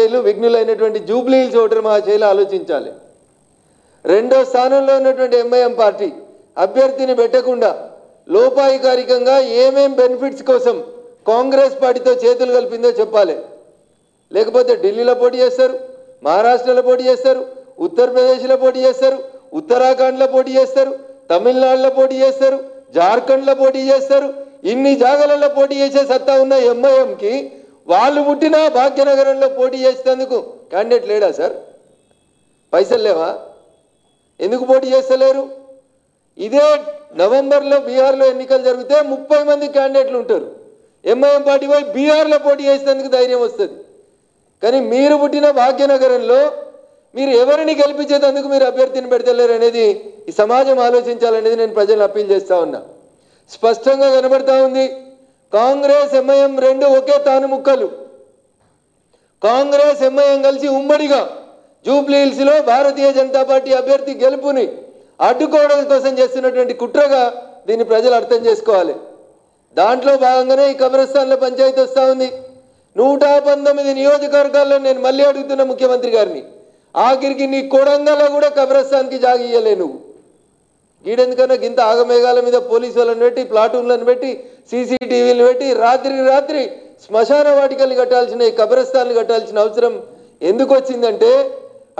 మహాశైలు విఘ్నులైనటువంటి Jubilee hills voter మహాశైలు ఆలోచించాలి. రెండో స్థానంలో ఉన్నటువంటి ఎంఐఎం పార్టీ అభ్యర్థిని పెట్టకుండా లోపాయికారికంగా ఏమేం బెనిఫిట్స్ కోసం కాంగ్రెస్ పార్టీతో చేతులు కలిపిందో చెప్పాలి. లేకపోతే ఢిల్లీలో పోటీ చేస్తారు, మహారాష్ట్రలో పోటీ చేస్తారు, ఉత్తరప్రదేశ్లో పోటీ చేస్తారు, ఉత్తరాఖండ్లో పోటీ చేస్తారు, తమిళనాడులో పోటీ చేస్తారు, జార్ఖండ్లో పోటీ చేస్తారు. ఇన్ని జాగాలలో పోటీ చేసే సత్తా ఉన్న ఎంఐఎంకి వాళ్ళు పుట్టిన భాగ్యనగరంలో పోటీ చేసేందుకు క్యాండిడేట్ లేడా సార్? పైసలు లేవా? ఎందుకు పోటీ చేస్తలేరు? ఇదే నవంబర్లో బీహార్లో ఎన్నికలు జరిగితే 30 మంది క్యాండిడేట్లు ఉంటారు. ఎంఐఎం పార్టీ పోయి బీహార్లో పోటీ చేసేందుకు ధైర్యం వస్తుంది. కానీ మీరు పుట్టిన భాగ్యనగరంలో మీరు ఎవరిని గెలిపించేందుకు మీరు అభ్యర్థిని పెడతలేరు అనేది ఈ సమాజం ఆలోచించాలనేది నేను ప్రజలను అప్పీల్ చేస్తూ ఉన్నా. స్పష్టంగా కనబడతా ఉంది, కాంగ్రెస్ ఎంఐఎం రెండు ఒకే తాను ముక్కలు. కాంగ్రెస్ ఎంఐఎం కలిసి ఉమ్మడిగా జూబ్లీ హిల్స్లో భారతీయ జనతా పార్టీ అభ్యర్థి గెలుపుని అడ్డుకోవడం కోసం చేస్తున్నటువంటి కుట్రగా దీన్ని ప్రజలు అర్థం చేసుకోవాలి. దాంట్లో భాగంగానే ఈ కబ్రస్థాన్లో పంచాయతీ వస్తూ ఉంది. 119 నియోజకవర్గాల్లో నేను మళ్ళీ అడుగుతున్న ముఖ్యమంత్రి గారిని, ఆఖరికి నీ కొడంగల్లో కూడా కబ్రస్థాన్కి జాగ ఇయ్యలే నువ్వు. గీడెందుకన్నా గింత ఆగమేఘాల మీద పోలీసు వాళ్ళని పెట్టి, ప్లాటూన్లను పెట్టి, సీసీటీవీలు పెట్టి రాత్రి శ్మశాన వాటికల్ని కట్టాల్సిన, ఈ కబ్రస్థాన్లు కట్టాల్సిన అవసరం ఎందుకు వచ్చిందంటే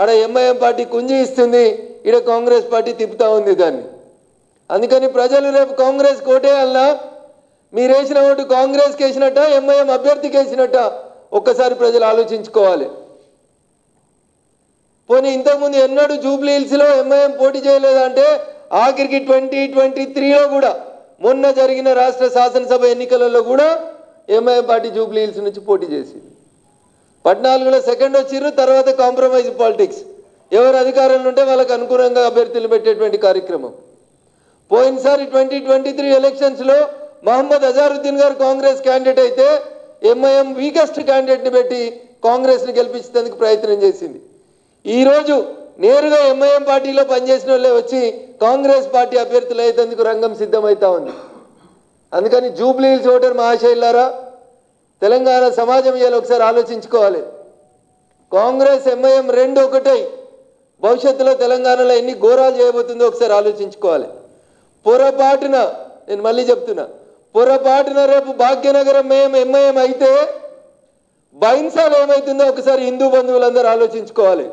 ఆడ ఎంఐఎం పార్టీ కుంజి ఇస్తుంది, ఈడ కాంగ్రెస్ పార్టీ తిప్పుతా ఉంది దాన్ని. అందుకని ప్రజలు రేపు కాంగ్రెస్ కోటేయాలన్నా, మీరు వేసిన ఓటు కాంగ్రెస్కి వేసినట్ట, ఎంఐఎం అభ్యర్థికి వేసినట్ట ఒక్కసారి ప్రజలు ఆలోచించుకోవాలి. పోనీ ఇంతకుముందు ఎన్నడూ జూబ్లీ హిల్స్లో ఎంఐఎం పోటీ చేయలేదంటే ఆఖరికి 2023లో కూడా మొన్న జరిగిన రాష్ట్ర శాసనసభ ఎన్నికలలో కూడా ఎంఐఎం పార్టీ జూబ్లీ హిల్స్ నుంచి పోటీ చేసింది. 14లో సెకండ్ వచ్చిర్రు, తర్వాత కాంప్రమైజ్ పాలిటిక్స్, ఎవరు అధికారంలో ఉంటే వాళ్ళకు అనుకూలంగా అభ్యర్థులు పెట్టేటువంటి కార్యక్రమం. పోయినసారి 2023 ఎలక్షన్స్లో మహమ్మద్ అజారుద్దీన్ గారు కాంగ్రెస్ క్యాండిడేట్ అయితే ఎంఐఎం వీకెస్ట్ క్యాండిడేట్ని పెట్టి కాంగ్రెస్ని గెలిపించేందుకు ప్రయత్నం చేసింది. ఈరోజు నేరుగా ఎంఐఎం పార్టీలో పనిచేసిన వాళ్ళే వచ్చి కాంగ్రెస్ పార్టీ అభ్యర్థులు అయ్యేందుకు రంగం సిద్ధమవుతా ఉంది. అందుకని జూబ్లీ హిల్స్ ఓటర్ మహాశైలారా, తెలంగాణ సమాజం ఇవాళ ఒకసారి ఆలోచించుకోవాలి. కాంగ్రెస్ ఎంఐఎం రెండు ఒకటై భవిష్యత్తులో తెలంగాణలో ఎన్ని ఘోరాలు చేయబోతుందో ఒకసారి ఆలోచించుకోవాలి. పొరపాటున, నేను మళ్ళీ చెప్తున్నా, పొరపాటున రేపు భాగ్యనగరం ఎంఐఎం అయితే బైన్సాలో ఏమవుతుందో ఒకసారి హిందూ బంధువులందరూ ఆలోచించుకోవాలి.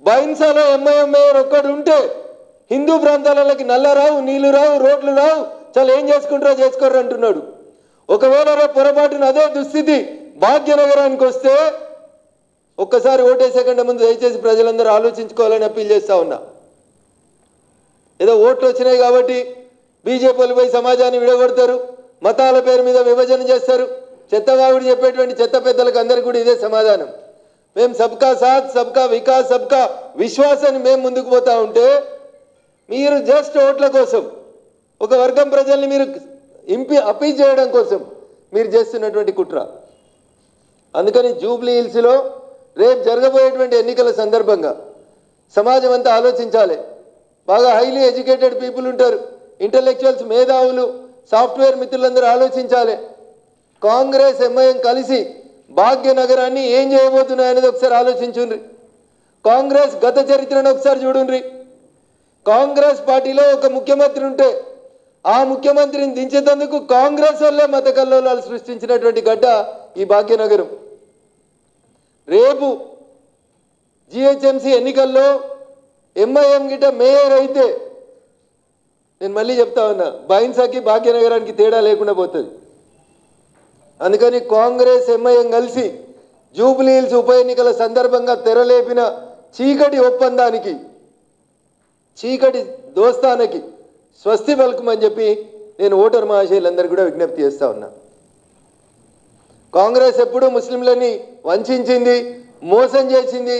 బైన్సాలో ఎంఐఎం మేయర్ ఒక్కడు ఉంటే హిందూ ప్రాంతాలకి నల్ల రావు, నీళ్లు రావు, రోడ్లు రావు, చాలా ఏం చేసుకుంటారో చేసుకోరు అంటున్నాడు. ఒకవేళ రేపు పొరపాటున అదే దుస్థితి భాగ్యనగరానికి వస్తే ఒక్కసారి ఓటేసే కంటే ముందు దయచేసి ప్రజలందరూ ఆలోచించుకోవాలని అప్పీల్ చేస్తా ఉన్నా. ఏదో ఓట్లు వచ్చినాయి కాబట్టి బీజేపీలు పోయి సమాజాన్ని విడగొడతారు, మతాల పేరు మీద విభజన చేస్తారు. చెత్తవాగుడు చెప్పేటువంటి చెత్త పెద్దలకు అందరికీ కూడా ఇదే సమాధానం. మేము సబ్కా సాత్, సబ్కా వికాస్, సబ్కా విశ్వాసాన్ని మేము ముందుకు పోతా ఉంటే మీరు జస్ట్ ఓట్ల కోసం, ఒక వర్గం ప్రజల్ని మీరు అప్పీల్ చేయడం కోసం మీరు చేస్తున్నటువంటి కుట్ర. అందుకని జూబ్లీ హిల్స్లో రేపు జరగబోయేటువంటి ఎన్నికల సందర్భంగా సమాజం అంతా ఆలోచించాలి. బాగా హైలీ ఎడ్యుకేటెడ్ పీపుల్ ఉంటారు, ఇంటలెక్చువల్స్, మేధావులు, సాఫ్ట్వేర్ మిత్రులందరూ ఆలోచించాలి. కాంగ్రెస్ ఎంఐఎం కలిసి భాగ్యనగరాన్ని ఏం చేయబోతున్నాయనేది ఒకసారి ఆలోచించుండ్రి. కాంగ్రెస్ గత చరిత్రను ఒకసారి చూడుండ్రి. కాంగ్రెస్ పార్టీలో ఒక ముఖ్యమంత్రి ఉంటే ఆ ముఖ్యమంత్రిని దించేందుకు కాంగ్రెస్ వల్లే మత కల్లోలాలు సృష్టించినటువంటి గడ్డ ఈ భాగ్యనగరం. రేపు జిహెచ్ఎంసీ ఎన్నికల్లో ఎంఐఎం గిట్ట మేయర్ అయితే నేను మళ్ళీ చెప్తా ఉన్నా, బైన్సాకి భాగ్యనగరానికి తేడా లేకుండా పోతుంది. అందుకని కాంగ్రెస్ ఎంఐఎం కలిసి జూబ్లీ హిల్స్ ఉప ఎన్నికల సందర్భంగా తెరలేపిన చీకటి ఒప్పందానికి, చీకటి దోస్తానికి స్వస్తి పలుకుమని చెప్పి నేను ఓటర్ మహాశయులందరూ కూడా విజ్ఞప్తి చేస్తా ఉన్నా. కాంగ్రెస్ ఎప్పుడూ ముస్లింలని వంచింది, మోసం చేసింది,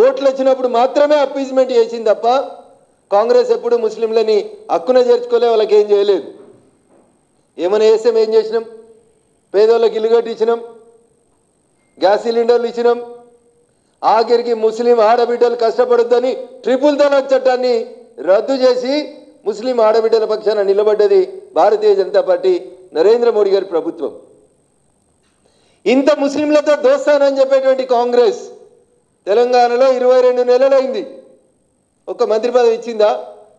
ఓట్లు వచ్చినప్పుడు మాత్రమే అప్పీజ్మెంట్ చేసింది తప్ప కాంగ్రెస్ ఎప్పుడు ముస్లింలని హక్కున చేర్చుకోలే, వాళ్ళకి ఏం చేయలేదు. ఏమైనా చేసాం, ఏం చేసినాం? పేదోళ్ళకి ఇల్లు కట్టి ఇచ్చినాం, గ్యాస్ సిలిండర్లు ఇచ్చినాం, ఆఖరికి ముస్లిం ఆడబిడ్డలు కష్టపడొద్దని ట్రిపుల్ తలాక్ చట్టాన్ని రద్దు చేసి ముస్లిం ఆడబిడ్డల పక్షాన నిలబడ్డది భారతీయ జనతా పార్టీ, నరేంద్ర మోడీ గారి ప్రభుత్వం. ఇంత ముస్లింలతో దోస్తానని చెప్పేటువంటి కాంగ్రెస్ తెలంగాణలో 22 నెలలైంది. ఒక్క మంత్రి పదవి ఇచ్చిందా?